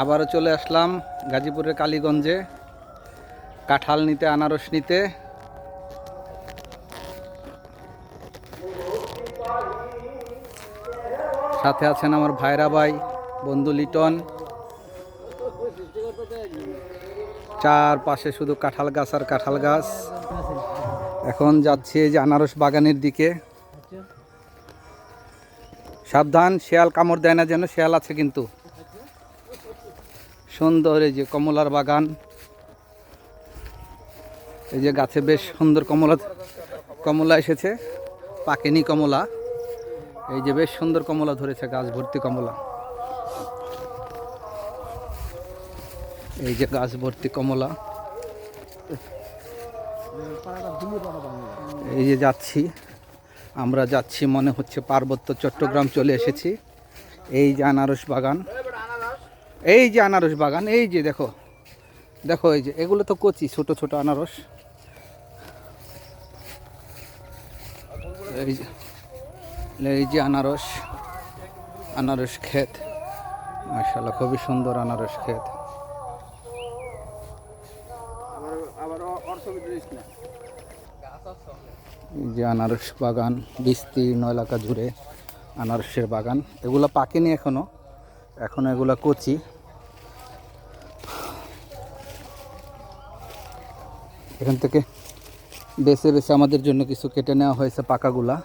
আবারও চলে আসলাম গাজীপুরের কালীগঞ্জে কাঁঠাল নিতে, আনারস নিতে। সাথে আছেন আমার ভাইরা ভাই, বন্ধু লিটন। চারপাশে শুধু কাঁঠাল গাছ আর কাঁঠাল গাছ। এখন যাচ্ছি এই যে আনারস বাগানের দিকে। সাবধান, শেয়াল কামড় দেয় না যেন, শেয়াল আছে কিন্তু। সুন্দর এই যে কমলার বাগান, এই যে গাছে বেশ সুন্দর কমলা এসেছে, পাকেনি কমলা। এই যে বেশ সুন্দর কমলা ধরেছে, গাছ ভর্তি কমলা। এই যে গাছ ভর্তি কমলা। এই যে আমরা যাচ্ছি মনে হচ্ছে পার্বত্য চট্টগ্রাম চলে এসেছি। এই যে আনারস বাগান, এই যে আনারস বাগান, এই যে দেখো দেখো, এই যে এগুলো তো কচি ছোট ছোট আনারস। এই যে আনারস ক্ষেত, মাশাআল্লাহ খুবই সুন্দর আনারস ক্ষেত। এই যে আনারস বাগান, বিস্তীর্ণ এলাকা জুড়ে আনারসের বাগান। এগুলো পাকেনি এখনো এগুলো কচি। এখান থেকে বেছে বেছে আমাদের জন্য কিছু কেটে নেওয়া হয়েছে পাকাগুলা।